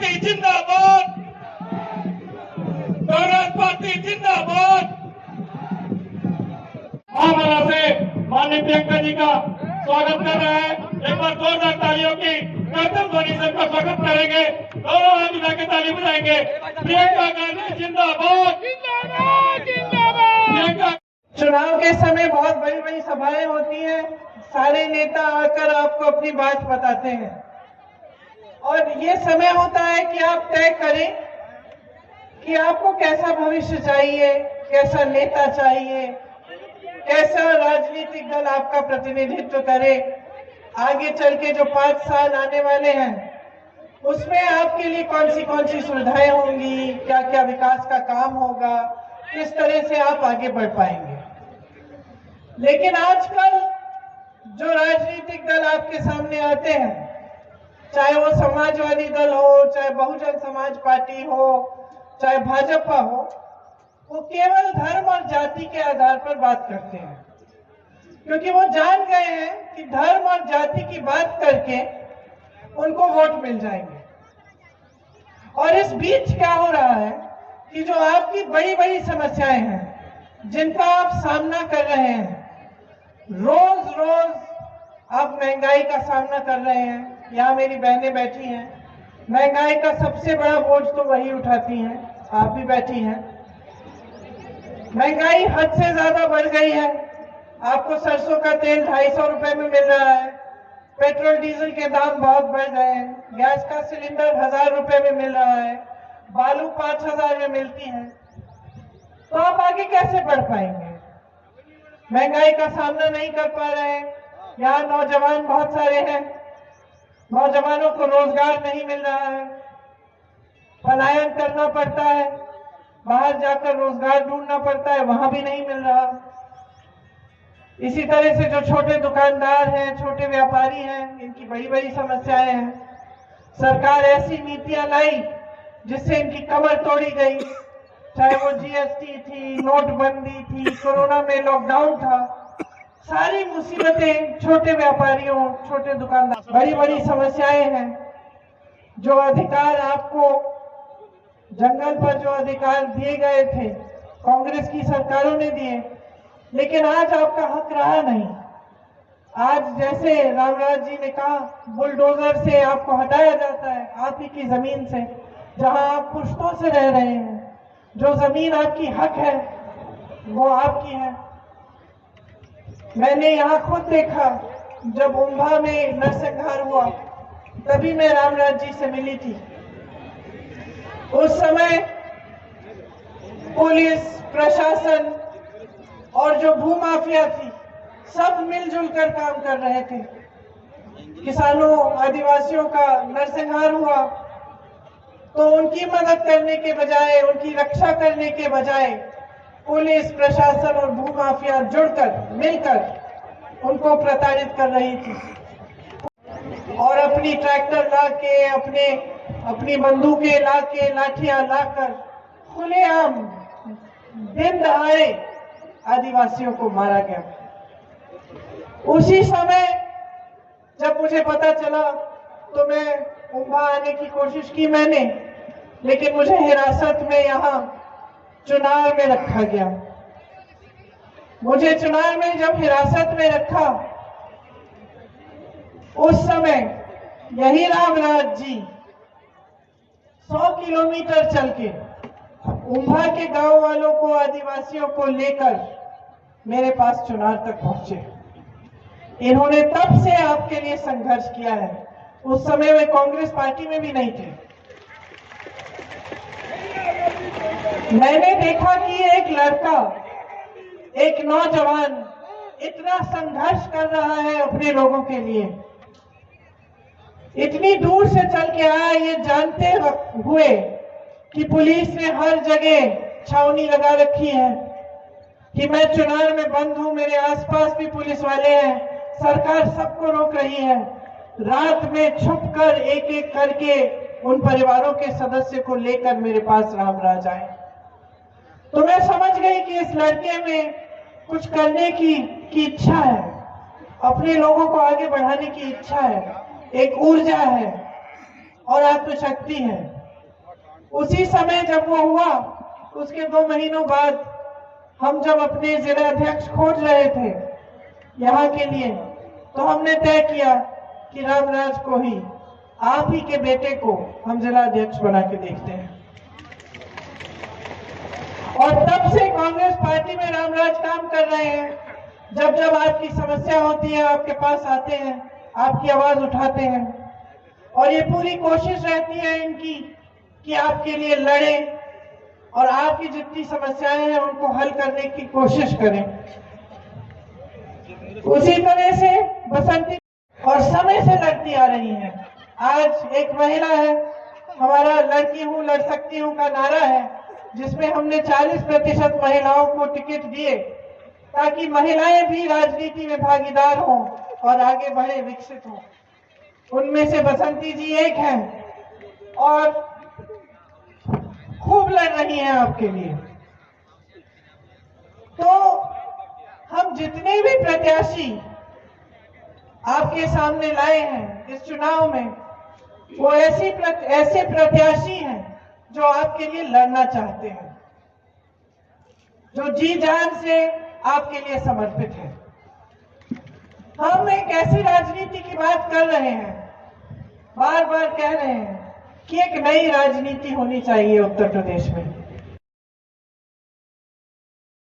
Party जिंदाबाद, Congress party जिंदाबाद। हमारा से माननीय प्रियंका जी का स्वागत कर रहे हैं। एक बार जोरदार तालियों की करतब ध्वनि से उनका स्वागत करेंगे। दोनों हाथ मिला के ताली बजाएंगे। प्रियंका गांधी जिंदाबाद, जिंदाबाद, जिंदाबाद। चुनाव के समय बहुत बड़ी बड़ी सभाएं होती हैं, सारे नेता आकर आपको अपनी बात बताते हैं और ये समय होता है कि आप तय करें कि आपको कैसा भविष्य चाहिए, कैसा नेता चाहिए, कैसा राजनीतिक दल आपका प्रतिनिधित्व करे। आगे चल के जो 5 साल आने वाले हैं उसमें आपके लिए कौन सी सुविधाएं होंगी, क्या क्या विकास का काम होगा, किस तरह से आप आगे बढ़ पाएंगे। लेकिन आजकल जो राजनीतिक दल आपके सामने आते हैं, चाहे वो समाजवादी दल हो, चाहे बहुजन समाज पार्टी हो, चाहे भाजपा हो, वो केवल धर्म और जाति के आधार पर बात करते हैं, क्योंकि वो जान गए हैं कि धर्म और जाति की बात करके उनको वोट मिल जाएंगे। और इस बीच क्या हो रहा है कि जो आपकी बड़ी बड़ी समस्याएं हैं, जिनका आप सामना कर रहे हैं, रोज रोज आप महंगाई का सामना कर रहे हैं। यहाँ मेरी बहनें बैठी हैं, महंगाई का सबसे बड़ा बोझ तो वही उठाती हैं, आप भी बैठी हैं। महंगाई हद से ज्यादा बढ़ गई है। आपको सरसों का तेल 250 रुपए में मिल रहा है, पेट्रोल डीजल के दाम बहुत बढ़ गए हैं, गैस का सिलेंडर 1000 रुपए में मिल रहा है, बालू 5000 में मिलती है। तो आप आगे कैसे बढ़ पाएंगे? महंगाई का सामना नहीं कर पा रहे हैं। यहाँ नौजवान बहुत सारे हैं, नौजवानों को रोजगार नहीं मिल रहा है, पलायन करना पड़ता है, बाहर जाकर रोजगार ढूंढना पड़ता है, वहां भी नहीं मिल रहा। इसी तरह से जो छोटे दुकानदार हैं, छोटे व्यापारी हैं, इनकी बड़ी बड़ी समस्याएं हैं। सरकार ऐसी नीतियां लाई जिससे इनकी कमर तोड़ी गई, चाहे वो जीएसटी थी, नोटबंदी थी, कोरोना में लॉकडाउन था, सारी मुसीबतें छोटे व्यापारियों, छोटे दुकानदार, बड़ी बड़ी समस्याएं हैं। जो अधिकार आपको जंगल पर जो अधिकार दिए गए थे, कांग्रेस की सरकारों ने दिए, लेकिन आज आपका हक रहा नहीं। आज जैसे रामराज जी ने कहा, बुलडोजर से आपको हटाया जाता है, आप ही की जमीन से, जहां आप पुश्तों से रह रहे हैं। जो जमीन आपकी हक है वो आपकी है। मैंने यहाँ खुद देखा, जब उम्भा में नरसंहार हुआ तभी मैं रामराज जी से मिली थी। उस समय पुलिस प्रशासन और जो भूमाफिया थी, सब मिलजुल कर काम कर रहे थे। किसानों, आदिवासियों का नरसंहार हुआ तो उनकी मदद करने के बजाय, उनकी रक्षा करने के बजाय पुलिस प्रशासन और भूमाफिया जुड़कर, मिलकर उनको प्रताड़ित कर रही थी और अपनी ट्रैक्टर लाके, अपनी बंदूकें लाके, लाठियां लाकर खुलेआम दिन दहाड़े आदिवासियों को मारा गया। उसी समय जब मुझे पता चला तो मैं उम्भा आने की कोशिश की मैंने, लेकिन मुझे हिरासत में यहाँ चुनाव में रखा गया। मुझे चुनाव में जब हिरासत में रखा, उस समय यही रामराज जी 100 किलोमीटर चल के उम्भा के गांव वालों को, आदिवासियों को लेकर मेरे पास चुनाव तक पहुंचे। इन्होंने तब से आपके लिए संघर्ष किया है। उस समय वे कांग्रेस पार्टी में भी नहीं थे। मैंने देखा कि एक लड़का, एक नौजवान इतना संघर्ष कर रहा है अपने लोगों के लिए, इतनी दूर से चल के आया, ये जानते हुए कि पुलिस ने हर जगह छावनी लगा रखी है, कि मैं चुनाव में बंद हूं, मेरे आसपास भी पुलिस वाले हैं, सरकार सबको रोक रही है। रात में छुपकर एक एक करके उन परिवारों के सदस्य को लेकर मेरे पास रामराज आए। तो मैं समझ गई कि इस लड़के में कुछ करने की इच्छा है, अपने लोगों को आगे बढ़ाने की इच्छा है, एक ऊर्जा है और आत्मशक्ति है। उसी समय जब वो हुआ, उसके 2 महीनों बाद हम जब अपने जिला अध्यक्ष खोज रहे थे यहाँ के लिए, तो हमने तय किया कि रामराज को ही, आप ही के बेटे को हम जिला अध्यक्ष बना के देखते हैं। और तब से कांग्रेस पार्टी में रामराज काम कर रहे हैं। जब जब आपकी समस्या होती है, आपके पास आते हैं, आपकी आवाज उठाते हैं, और ये पूरी कोशिश रहती है इनकी कि आपके लिए लड़े और आपकी जितनी समस्याएं हैं उनको हल करने की कोशिश करें। उसी तरह से बसंती और समय से लड़ती आ रही हैं। आज एक महिला है, हमारा लड़की हूं लड़ सकती हूं का नारा है, जिसमें हमने 40% महिलाओं को टिकट दिए ताकि महिलाएं भी राजनीति में भागीदार हों और आगे बढ़े, विकसित हों। उनमें से बसंती जी एक हैं और खूब लड़ रही हैं आपके लिए। तो हम जितने भी प्रत्याशी आपके सामने लाए हैं इस चुनाव में, वो ऐसे प्रत्याशी हैं जो आपके लिए लड़ना चाहते हैं, जो जी जान से आपके लिए समर्पित है। हम एक ऐसी राजनीति की बात कर रहे हैं, बार बार कह रहे हैं कि एक नई राजनीति होनी चाहिए उत्तर प्रदेश में।